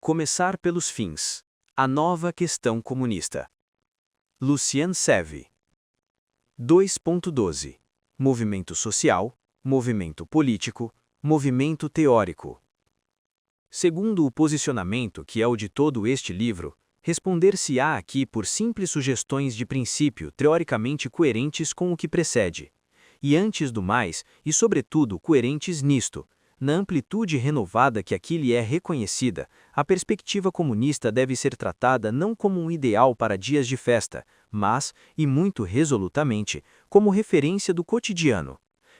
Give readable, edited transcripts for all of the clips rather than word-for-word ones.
Começar pelos fins. A nova questão comunista. Lucien Sèvres. 2.12. Movimento social, movimento político, movimento teórico. Segundo o posicionamento que é o de todo este livro, responder-se-á aqui por simples sugestões de princípio teoricamente coerentes com o que precede. E antes do mais, e sobretudo coerentes nisto, na amplitude renovada que aqui lhe é reconhecida, a perspectiva comunista deve ser tratada não como um ideal para dias de festa, mas, e muito resolutamente, como referência do cotidiano.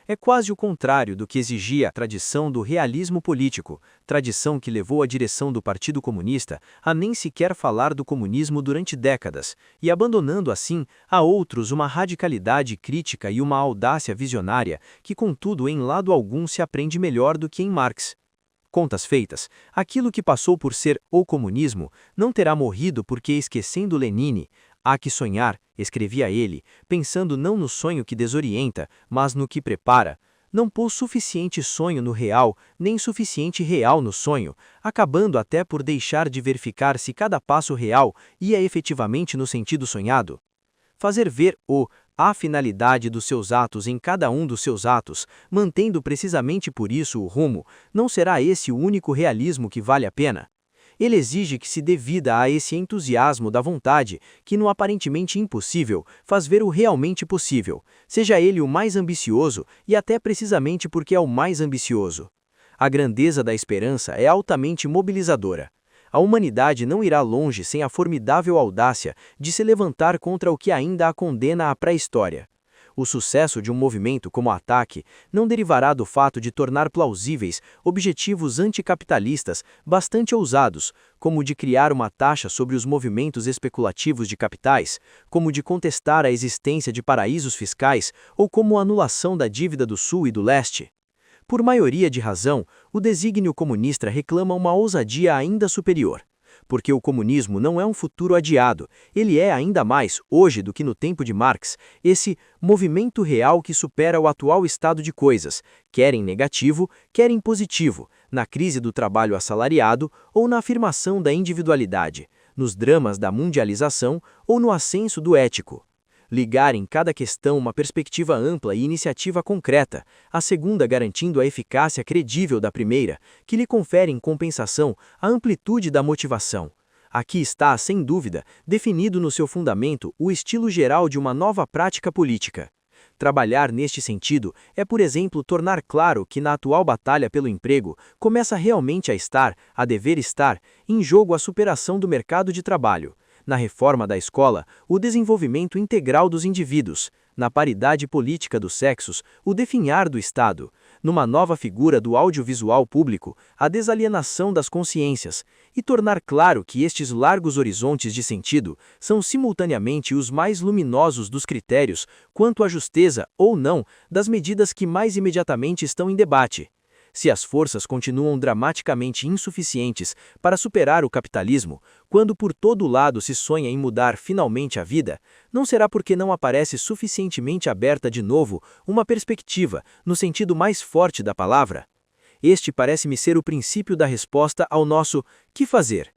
É quase o contrário do que exigia a tradição do realismo político, tradição que levou a direção do Partido Comunista a nem sequer falar do comunismo durante décadas, e abandonando assim a outros uma radicalidade crítica e uma audácia visionária que, contudo, em lado algum se aprende melhor do que em Marx. Contas feitas, aquilo que passou por ser o comunismo não terá morrido porque, esquecendo Lenine, há que sonhar, escrevia ele, pensando não no sonho que desorienta, mas no que prepara. Não pôs suficiente sonho no real, nem suficiente real no sonho, acabando até por deixar de verificar se cada passo real ia efetivamente no sentido sonhado. Fazer ver a finalidade dos seus atos em cada um dos seus atos, mantendo precisamente por isso o rumo, não será esse o único realismo que vale a pena? Ele exige que se dê vida a esse entusiasmo da vontade, que no aparentemente impossível faz ver o realmente possível, seja ele o mais ambicioso e até precisamente porque é o mais ambicioso. A grandeza da esperança é altamente mobilizadora. A humanidade não irá longe sem a formidável audácia de se levantar contra o que ainda a condena à pré-história. O sucesso de um movimento como o Ataque não derivará do fato de tornar plausíveis objetivos anticapitalistas bastante ousados, como o de criar uma taxa sobre os movimentos especulativos de capitais, como de contestar a existência de paraísos fiscais ou como a anulação da dívida do Sul e do Leste. Por maioria de razão, o desígnio comunista reclama uma ousadia ainda superior. Porque o comunismo não é um futuro adiado, ele é ainda mais, hoje do que no tempo de Marx, esse movimento real que supera o atual estado de coisas, quer em negativo, quer em positivo, na crise do trabalho assalariado ou na afirmação da individualidade, nos dramas da mundialização ou no ascenso do ético. Ligar em cada questão uma perspectiva ampla e iniciativa concreta, a segunda garantindo a eficácia credível da primeira, que lhe confere em compensação a amplitude da motivação. Aqui está, sem dúvida, definido no seu fundamento o estilo geral de uma nova prática política. Trabalhar neste sentido é, por exemplo, tornar claro que na atual batalha pelo emprego começa realmente a dever estar, em jogo a superação do mercado de trabalho. Na reforma da escola, o desenvolvimento integral dos indivíduos, na paridade política dos sexos, o definhar do Estado, numa nova figura do audiovisual público, a desalienação das consciências, e tornar claro que estes largos horizontes de sentido são simultaneamente os mais luminosos dos critérios quanto à justeza ou não das medidas que mais imediatamente estão em debate. Se as forças continuam dramaticamente insuficientes para superar o capitalismo, quando por todo lado se sonha em mudar finalmente a vida, não será porque não aparece suficientemente aberta de novo uma perspectiva, no sentido mais forte da palavra? Este parece-me ser o princípio da resposta ao nosso "que fazer?".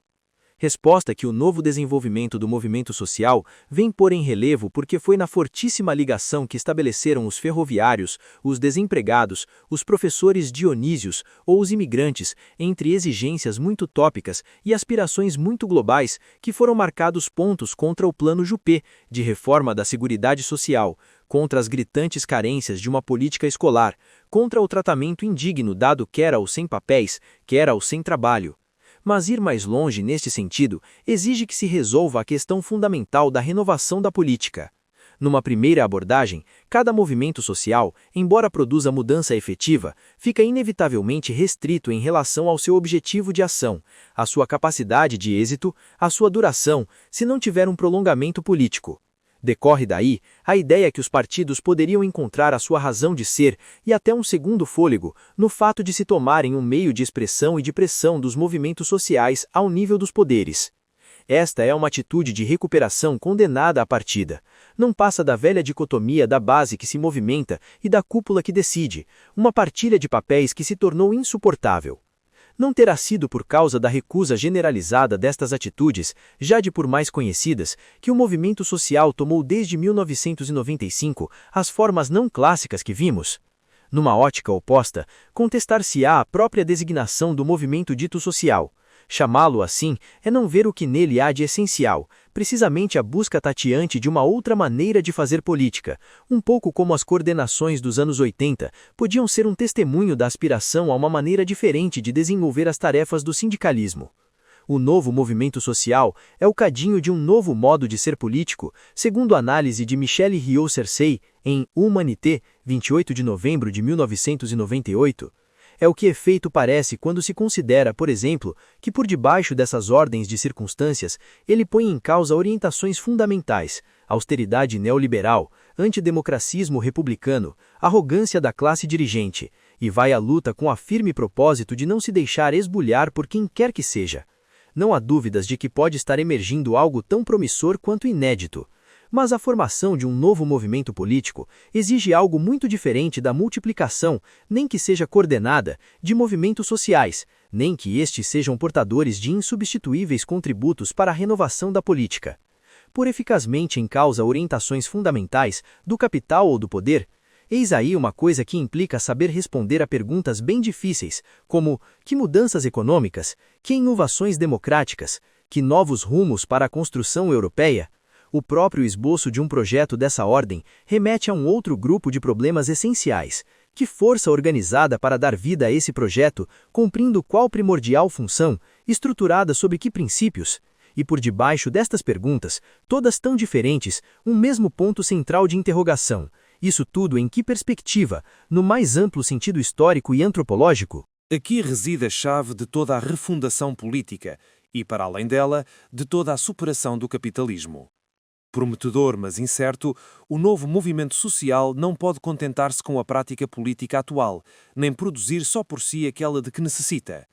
Resposta que o novo desenvolvimento do movimento social vem pôr em relevo porque foi na fortíssima ligação que estabeleceram os ferroviários, os desempregados, os professores dionísios ou os imigrantes, entre exigências muito tópicas e aspirações muito globais, que foram marcados pontos contra o plano Juppé, de reforma da Seguridade Social, contra as gritantes carências de uma política escolar, contra o tratamento indigno dado quer aos sem papéis, quer aos sem trabalho. Mas ir mais longe neste sentido exige que se resolva a questão fundamental da renovação da política. Numa primeira abordagem, cada movimento social, embora produza mudança efetiva, fica inevitavelmente restrito em relação ao seu objetivo de ação, à sua capacidade de êxito, à sua duração, se não tiver um prolongamento político. Decorre daí a ideia que os partidos poderiam encontrar a sua razão de ser e até um segundo fôlego no fato de se tomarem um meio de expressão e de pressão dos movimentos sociais ao nível dos poderes. Esta é uma atitude de recuperação condenada à partida. Não passa da velha dicotomia da base que se movimenta e da cúpula que decide, uma partilha de papéis que se tornou insuportável. Não terá sido por causa da recusa generalizada destas atitudes, já de por mais conhecidas, que o movimento social tomou desde 1995 as formas não clássicas que vimos? Numa ótica oposta, contestar-se-á a própria designação do movimento dito social. Chamá-lo assim é não ver o que nele há de essencial, precisamente a busca tateante de uma outra maneira de fazer política, um pouco como as coordenações dos anos 80 podiam ser um testemunho da aspiração a uma maneira diferente de desenvolver as tarefas do sindicalismo. O novo movimento social é o cadinho de um novo modo de ser político, segundo a análise de Michelle Riot-Cersei em Humanité, 28 de novembro de 1998. É o que efeito parece quando se considera, por exemplo, que por debaixo dessas ordens de circunstâncias, ele põe em causa orientações fundamentais, austeridade neoliberal, antidemocracismo republicano, arrogância da classe dirigente, e vai à luta com a firme propósito de não se deixar esbulhar por quem quer que seja. Não há dúvidas de que pode estar emergindo algo tão promissor quanto inédito. Mas a formação de um novo movimento político exige algo muito diferente da multiplicação, nem que seja coordenada, de movimentos sociais, nem que estes sejam portadores de insubstituíveis contributos para a renovação da política. Por eficazmente em causa orientações fundamentais do capital ou do poder, eis aí uma coisa que implica saber responder a perguntas bem difíceis, como que mudanças econômicas, que inovações democráticas, que novos rumos para a construção europeia. O próprio esboço de um projeto dessa ordem remete a um outro grupo de problemas essenciais. Que força organizada para dar vida a esse projeto, cumprindo qual primordial função, estruturada sobre que princípios? E por debaixo destas perguntas, todas tão diferentes, um mesmo ponto central de interrogação. Isso tudo em que perspectiva, no mais amplo sentido histórico e antropológico? Aqui reside a chave de toda a refundação política e, para além dela, de toda a superação do capitalismo. Prometedor, mas incerto, o novo movimento social não pode contentar-se com a prática política atual, nem produzir só por si aquela de que necessita.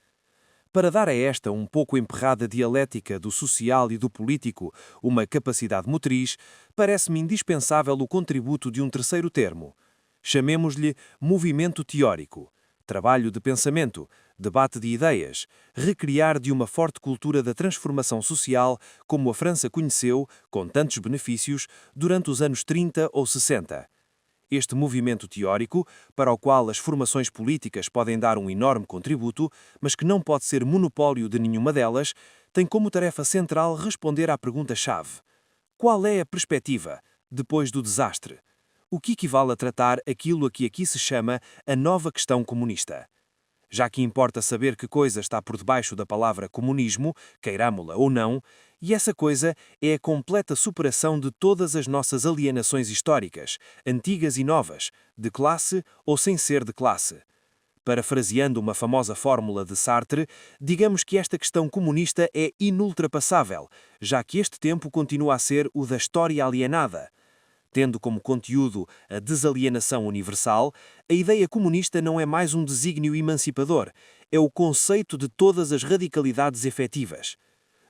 Para dar a esta um pouco emperrada dialética do social e do político uma capacidade motriz, parece-me indispensável o contributo de um terceiro termo. Chamemos-lhe movimento teórico. Trabalho de pensamento, debate de ideias, recriar de uma forte cultura da transformação social como a França conheceu, com tantos benefícios, durante os anos 30 ou 60. Este movimento teórico, para o qual as formações políticas podem dar um enorme contributo, mas que não pode ser monopólio de nenhuma delas, tem como tarefa central responder à pergunta-chave: qual é a perspectiva, depois do desastre? O que equivale a tratar aquilo a que aqui se chama a nova questão comunista. Já que importa saber que coisa está por debaixo da palavra comunismo, queiramo-la ou não, e essa coisa é a completa superação de todas as nossas alienações históricas, antigas e novas, de classe ou sem ser de classe. Parafraseando uma famosa fórmula de Sartre, digamos que esta questão comunista é inultrapassável, já que este tempo continua a ser o da história alienada. Tendo como conteúdo a desalienação universal, a ideia comunista não é mais um desígnio emancipador, é o conceito de todas as radicalidades efetivas.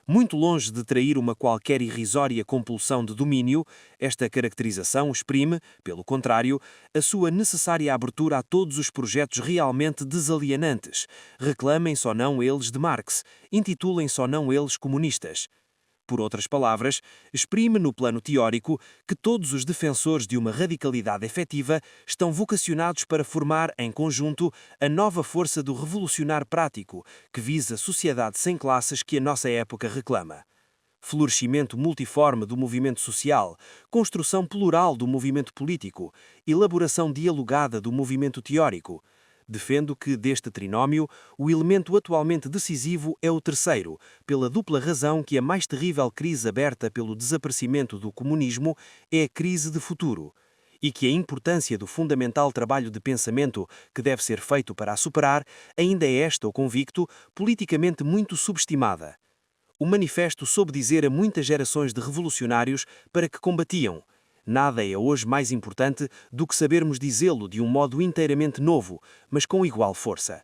Muito longe de trair uma qualquer irrisória compulsão de domínio, esta caracterização exprime, pelo contrário, a sua necessária abertura a todos os projetos realmente desalienantes, reclamem-se ou não eles de Marx, intitulem-se ou não eles comunistas. Por outras palavras, exprime no plano teórico que todos os defensores de uma radicalidade efetiva estão vocacionados para formar, em conjunto, a nova força do revolucionário prático, que visa a sociedade sem classes que a nossa época reclama. Florescimento multiforme do movimento social, construção plural do movimento político, elaboração dialogada do movimento teórico. Defendo que, deste trinómio, o elemento atualmente decisivo é o terceiro, pela dupla razão que a mais terrível crise aberta pelo desaparecimento do comunismo é a crise de futuro, e que a importância do fundamental trabalho de pensamento que deve ser feito para a superar ainda é, estou convicto, politicamente muito subestimada. O manifesto soube dizer a muitas gerações de revolucionários para que combatiam. Nada é hoje mais importante do que sabermos dizê-lo de um modo inteiramente novo, mas com igual força.